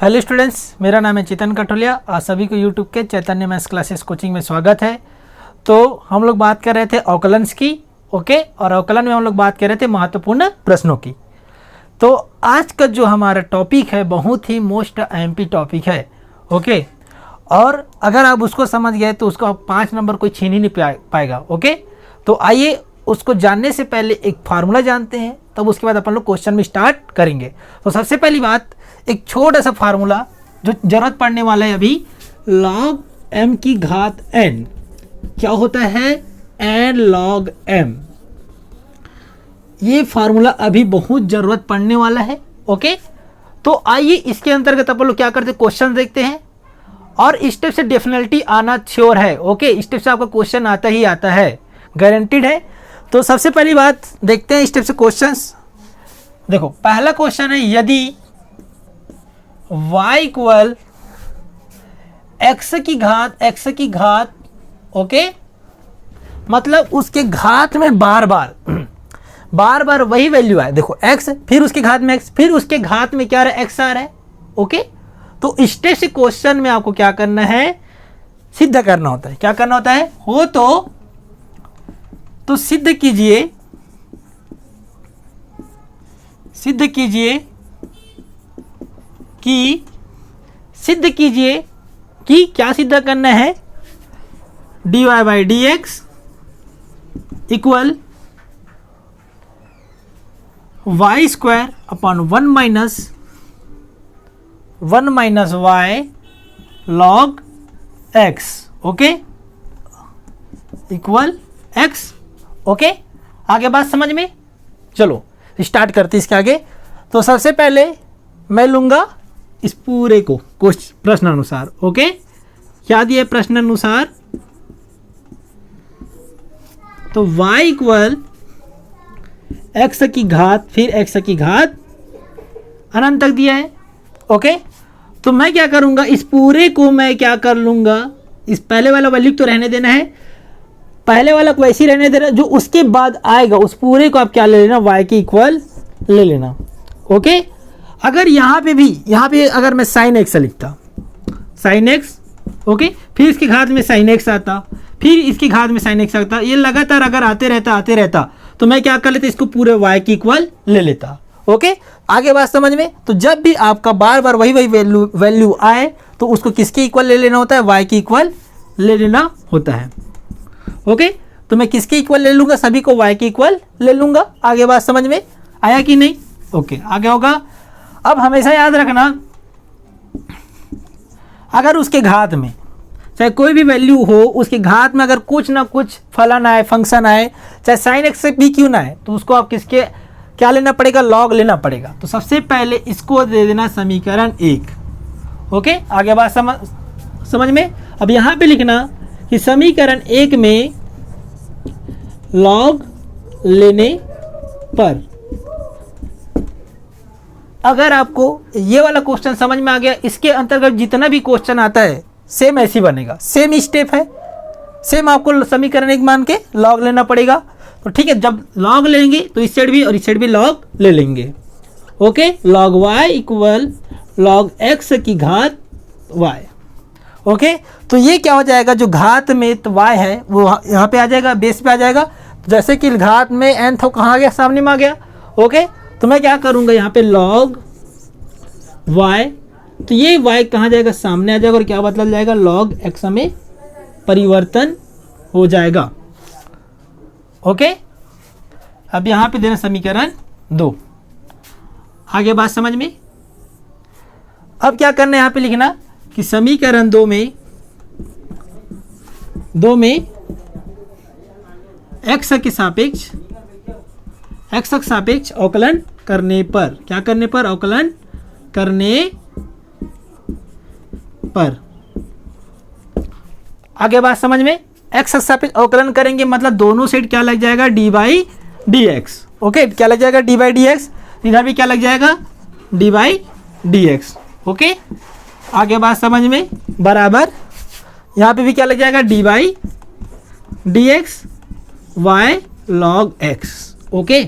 Hello students, मेरा नाम है चेतन कटोलिया। आप सभी को यूट्यूब के चैतन्य मैथ्स क्लासेस कोचिंग में स्वागत है। तो हम लोग बात कर रहे थे अवकलन्स की, ओके, और अवकलन में हम लोग बात कर रहे थे महत्वपूर्ण प्रश्नों की। तो आज का जो हमारा टॉपिक है बहुत ही मोस्ट एमपी टॉपिक है, ओके, और अगर आप उसको समझ गए तो उसको आप 5 नंबर कोई छीन ही नहीं पाएगा, ओके। तो आइए उसको जानने से पहले एक फार्मूला जानते हैं, तब उसके बाद अपन लोग क्वेश्चन में स्टार्ट करेंगे। तो सबसे पहली बात, एक छोटा सा फार्मूला जो जरूरत पड़ने वाला है अभी, log m की घात n क्या होता है, n log m। ये फार्मूला अभी बहुत जरूरत पड़ने वाला है, ओके। तो आइए इसके अंतर्गत अपन लोग क्या करते हैं, क्वेश्चन देखते हैं, और स्टेप से डेफिनेटली आना श्योर है, ओके। स्टेप से आपका क्वेश्चन आता ही आता है, गारंटीड है। तो सबसे पहली बात देखते हैं स्टेप से क्वेश्चंस। देखो पहला क्वेश्चन है, यदि y इक्वल x की घात, ओके, मतलब उसके घात में बार बार वही वैल्यू है। देखो x, फिर उसके घात में x, फिर उसके घात में क्या आ रहा है, x आ रहा है, ओके। तो स्टेप से क्वेश्चन में आपको क्या करना है, सिद्ध करना होता है। क्या करना होता है, हो तो सिद्ध कीजिए कि क्या सिद्ध करना है, dy by D X equal Y square upon 1 minus Y log X, okay, equal X, okay. आगे बात समझ में, चलो स्टार्ट करते इसके आगे। तो सबसे पहले मैं लूंगा इस पूरे को प्रश्न अनुसार, ओके। क्या दिया प्रश्न अनुसार, तो y इक्वल एक्स की घात, फिर x की घात अनंत तक दिया है, ओके। तो मैं क्या करूंगा, इस पूरे को मैं क्या कर लूंगा, इस पहले वाला वैल्यू तो रहने देना है, पहले वाला को वैसे ही रहने देना, जो उसके बाद आएगा उस पूरे को आप क्या ले लेना, y के इक्वल ले लेना, ओके। अगर यहाँ पे अगर मैं साइन एक्स लिखता, साइन एक्स, ओके, फिर इसके घात में साइन एक्स आता, फिर इसकी घात में साइन एक्स आता, ये लगातार अगर आते रहता तो मैं क्या कर लेता, इसको पूरे y के इक्वल ले लेता, ओके। आगे बात समझ में। तो जब भी आपका बार बार वही वैल्यू आए तो उसको किसके इक्वल ले लेना होता है, y के इक्वल ले लेना होता है, ओके। तो मैं किसके इक्वल ले लूंगा, सभी को y के इक्वल ले लूंगा। आगे बात समझ में आया कि नहीं, ओके। आगे होगा, अब हमेशा याद रखना, अगर उसके घात में चाहे कोई भी वैल्यू हो, उसके घात में अगर कुछ ना कुछ फलन आए, फंक्शन आए, चाहे साइन एक्स से भी क्यों ना आए, तो उसको आप किसके क्या लेना पड़ेगा, लॉग लेना पड़ेगा। तो सबसे पहले इसको दे देना समीकरण 1, ओके। आगे बात समझ में। अब यहाँ पे लिखना कि समीकरण 1 में लॉग लेने पर, अगर आपको ये वाला क्वेश्चन समझ में आ गया, इसके अंतर्गत जितना भी क्वेश्चन आता है सेम ऐसे बनेगा, सेम स्टेप है, सेम आपको समीकरण 1 मान के लॉग लेना पड़ेगा। तो ठीक है, जब लॉग लेंगे तो इस साइड भी और इस साइड भी लॉग ले लेंगे, okay. Log y equal log x की घात y, ओके। तो ये क्या हो जाएगा, जो घात में तो y है वो यहाँ पे आ जाएगा, बेस पे आ जाएगा। जैसे कि घात में n था, कहाँ आ गया, सामने में आ गया, ओके। तो मैं क्या करूँगा, यहाँ पे लॉग y, तो ये y कहाँ जाएगा, सामने आ जाएगा, और क्या बदल जाएगा, लॉग x में परिवर्तन हो जाएगा, ओके। अब यहाँ पे देना समीकरण 2। आगे बात समझ में। अब क्या करना है, यहाँ पे लिखना कि समीकरण 2 में x के सापेक्ष अवकलन करने पर, क्या करने पर, अवकलन करने पर। आगे बात समझ में। x के सापेक्ष अवकलन करेंगे मतलब दोनों साइड क्या लग जाएगा, D by D x, okay. क्या लग जाएगा, डी बाई डी एक्स। इधर भी क्या लग जाएगा, D by D x, okay. आगे बात समझ में, बराबर यहाँ पे भी क्या लग जाएगा, D by D X Y log X, okay.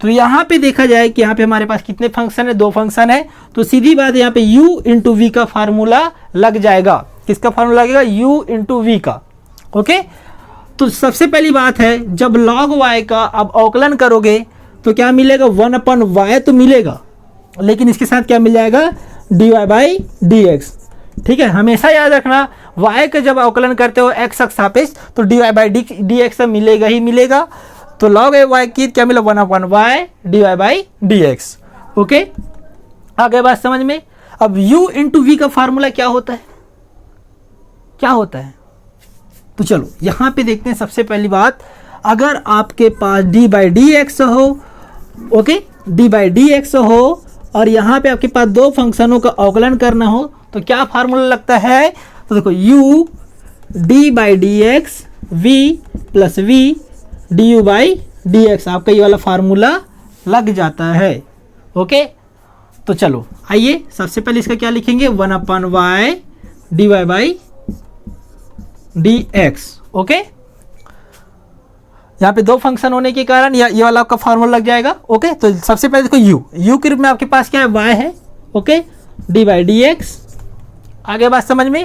तो यहाँ पे देखा जाए कि यहाँ पे हमारे पास कितने फंक्शन है, 2 फंक्शन है, तो सीधी बात यहाँ पे u इंटू वी का फार्मूला लग जाएगा। किसका फार्मूला लगेगा? u इंटू वी का। ओके, तो सबसे पहली बात है जब log y का अब अवकलन करोगे तो क्या मिलेगा? 1/y तो मिलेगा, लेकिन इसके साथ क्या मिल जाएगा? dy by D x. ठीक है, हमेशा याद रखना y का जब अवकलन करते हो x अक्ष सापेक्ष तो dy बाई डी एक्स मिलेगा ही मिलेगा। तो log y की क्या मिला? 1/y dy by D x. Okay, आगे बात समझ में। अब u इंटू वी का फार्मूला क्या होता है? क्या होता है? तो चलो यहाँ पे देखते हैं। सबसे पहली बात, अगर आपके पास d बाई डी एक्स हो, okay, d by D x हो और यहाँ पे आपके पास 2 फंक्शनों का अवकलन करना हो तो क्या फार्मूला लगता है? तो देखो u d by D X V plus V D U by D X, आपका ये वाला फार्मूला लग जाता है। ओके, तो चलो आइए सबसे पहले इसका क्या लिखेंगे? 1/y dy by D x. Okay, यहाँ पे 2 फंक्शन होने के कारण ये वाला आपका फार्मूला लग जाएगा। ओके, तो सबसे पहले देखो u के रूप में आपके पास क्या है? y है। Okay, d by D x. आगे बात समझ में।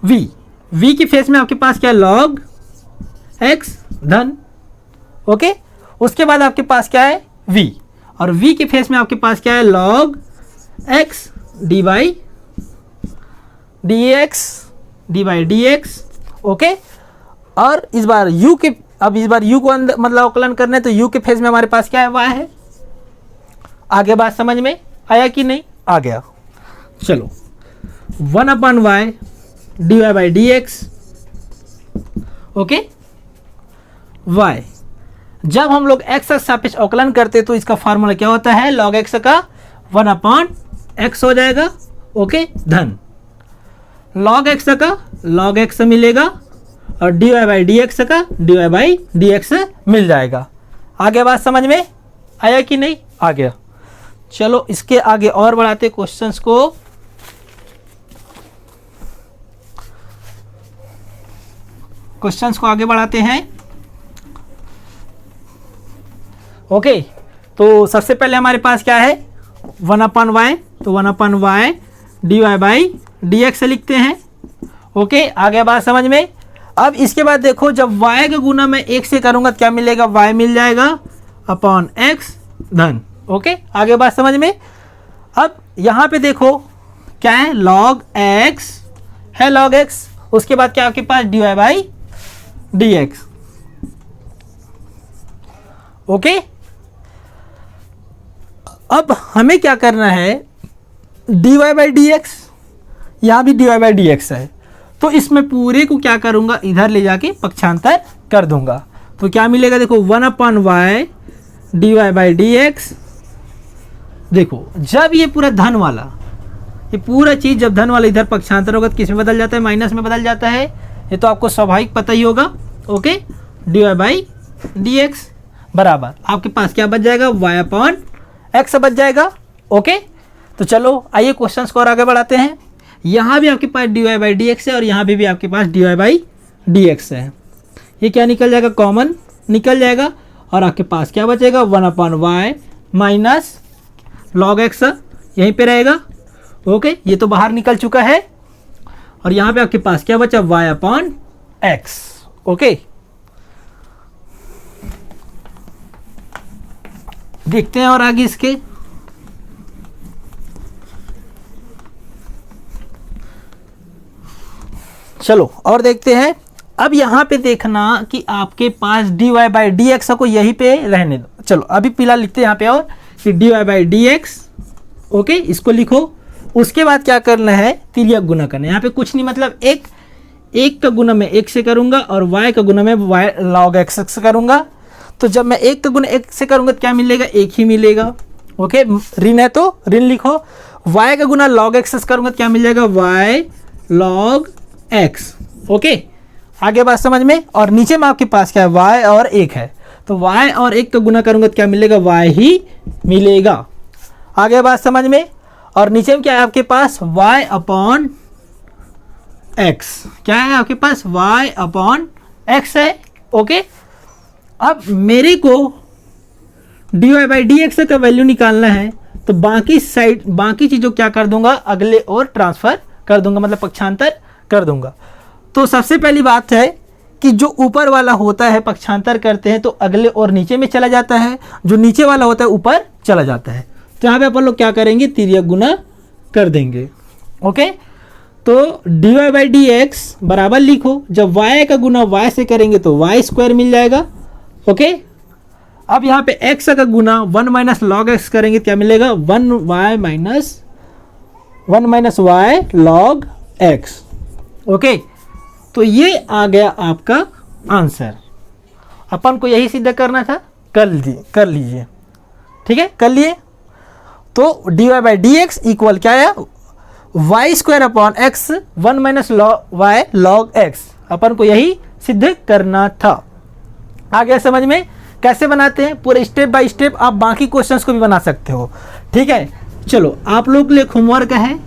v की फेस में आपके पास क्या है? log x धन। ओके, उसके बाद आपके पास क्या है? v, और v के फेस में आपके पास क्या है? log x d by D x. Okay, और इस बार u के, अब इस बार u को अंदर मतलब अवकलन करना है तो u के फेस में हमारे पास क्या है? y है। आगे बात समझ में आया कि नहीं? आ गया। चलो 1/y dy by D x. Okay, y जब हम लोग x का सापेक्ष अवकलन करते तो इसका फार्मूला क्या होता है? log x का 1/x हो जाएगा। ओके, धन log x का log x मिलेगा और dy बाई डी एक्स का dy बाई डी एक्स मिल जाएगा। आगे बात समझ में आया कि नहीं? आ गया। चलो इसके आगे और बढ़ाते क्वेश्चंस को। आगे बढ़ाते हैं। ओके, तो सबसे पहले हमारे पास क्या है? 1/y, तो 1/y dy by D x लिखते हैं। ओके, आगे बात समझ में। अब इसके बाद देखो जब y का गुना मैं 1 से करूंगा तो क्या मिलेगा? y मिल जाएगा अपॉन x धन। ओके, आगे बात समझ में। अब यहाँ पे देखो क्या है? log x है, log x, उसके बाद क्या आपके पास? dy by D x. Okay, अब हमें क्या करना है? dy बाई डी एक्स, यहाँ भी dy बाई डी एक्स है, तो इसमें पूरे को क्या करूंगा? इधर ले जाके पक्षांतर कर दूंगा। तो क्या मिलेगा? देखो 1/y dy by D x. देखो जब ये पूरा धन वाला, ये पूरा चीज जब धन वाला इधर पक्षांतर होगा तो किस में बदल जाता है? माइनस में बदल जाता है। ये तो आपको स्वाभाविक पता ही होगा। Okay, dy by D x बराबर आपके पास क्या बच जाएगा? y/x बच जाएगा। ओके, तो चलो आइए क्वेश्चंस को और आगे बढ़ाते हैं। यहाँ भी आपके पास dy बाई डी एक्स है और यहाँ भी आपके पास dy बाई डी एक्स है। ये क्या निकल जाएगा? कॉमन निकल जाएगा और आपके पास क्या बचेगा? 1/y माइनस log x यहीं पे रहेगा। ओके, ये तो बाहर निकल चुका है और यहाँ पे आपके पास क्या बचा? y/x। ओके, देखते हैं और आगे इसके। चलो और देखते हैं। अब यहाँ पे देखना कि आपके पास dy बाई डी एक्स को यहीं पे रहने दो। चलो अभी फिलहाल लिखते हैं यहाँ पे और कि dy by D x. Okay, इसको लिखो। उसके बाद क्या करना है? तिर्यक गुना करना है। यहाँ पे कुछ नहीं, मतलब एक का गुना मैं 1 से करूंगा और y का गुना मैं y log x से करूंगा। तो जब मैं 1 का गुना 1 से करूंगा तो क्या मिलेगा? 1 ही मिलेगा। ओके, ऋण है तो ऋण लिखो। y का गुना log x से करूंगा तो क्या मिल जाएगा? y log x। ओके, आगे बात समझ में। और नीचे में आपके पास क्या है? y और 1 है, तो y और 1 का गुना करूंगा तो क्या मिलेगा? y ही मिलेगा। आगे बात समझ में। और नीचे में क्या है आपके पास? y upon x। क्या है आपके पास? y अपॉन x है। ओके, अब मेरे को dy/dx का वैल्यू निकालना है तो बाकी चीज़ों क्या कर दूंगा, अगले और ट्रांसफ़र कर दूंगा, मतलब पक्षांतर कर दूंगा। तो सबसे पहली बात है कि जो ऊपर वाला होता है पक्षांतर करते हैं तो अगले और नीचे में चला जाता है, जो नीचे वाला होता है ऊपर चला जाता है। तो यहाँ पे अपन लोग क्या करेंगे, तिर्यक गुना कर देंगे। ओके, तो dy/dx बराबर लिखो, जब y का गुना y से करेंगे तो y² मिल जाएगा। ओके, अब यहाँ पे x का गुना 1 - log x करेंगे, क्या मिलेगा, 1y log x। ओके, तो ये आ गया आपका आंसर। अपन को यही सिद्ध करना था, कर लीजिए। ठीक है, कर लिए। तो dy/dx इक्वल क्या है, y² upon x 1 - y log x। अपन को यही सिद्ध करना था। आ गया समझ में कैसे बनाते हैं, पूरे स्टेप बाय स्टेप आप बाकी क्वेश्चंस को भी बना सकते हो। ठीक है, चलो आप लोग के लिए होमवर्क है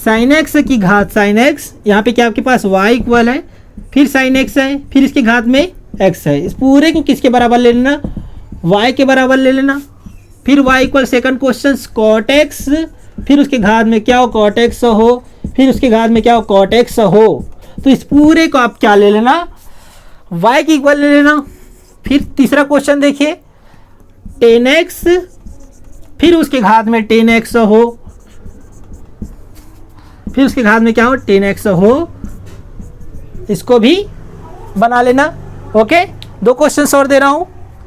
sin x की घात sin x, यहाँ पे क्या आपके पास y इक्वल है, फिर sin x है, फिर इसके घात में x है। इस पूरे को किसके बराबर ले लेना, y के बराबर ले लेना। फिर y equal second question cot x, फिर उसके घात में क्या हो cot x हो, फिर उसके घात में क्या हो cot x हो। तो इस पूरे को आप क्या ले लेना, y की इक्वल ले लेना। फिर तीसरा क्वेश्चन देखिए tan x, फिर उसके घात में tan x हो, फिर उसके घात में क्या हो tan x हो, इसको भी बना लेना। ओके, 2 क्वेश्चन और दे रहा हूँ,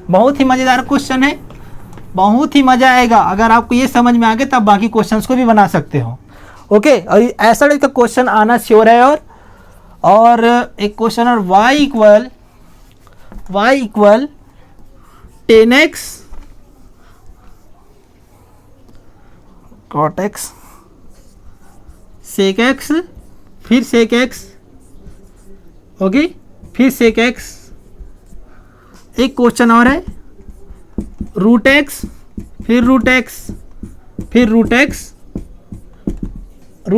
बहुत ही मज़ेदार क्वेश्चन है, बहुत ही मज़ा आएगा। अगर आपको ये समझ में आ गया तब बाकी क्वेश्चंस को भी बना सकते हो। ओके, और ऐसा टाइप का क्वेश्चन आना श्योर है। और एक क्वेश्चन और y equal tan x cot x sec x, फिर sec x, ओके, फिर sec x। एक क्वेश्चन और है रूट x, फिर रूट x, फिर रूट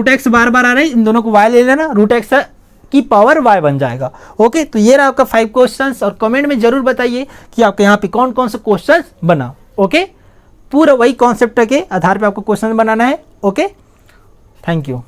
x बार बार आ रहा है, इन दोनों को y ले लेना, रूट x की पावर y बन जाएगा। ओके, तो ये रहा आपका 5 क्वेश्चंस, और कमेंट में जरूर बताइए कि आपके यहाँ पे कौन कौन से क्वेश्चंस बना। ओके, पूरा वही कॉन्सेप्ट के आधार पे आपको क्वेश्चन बनाना है। Okay, thank you.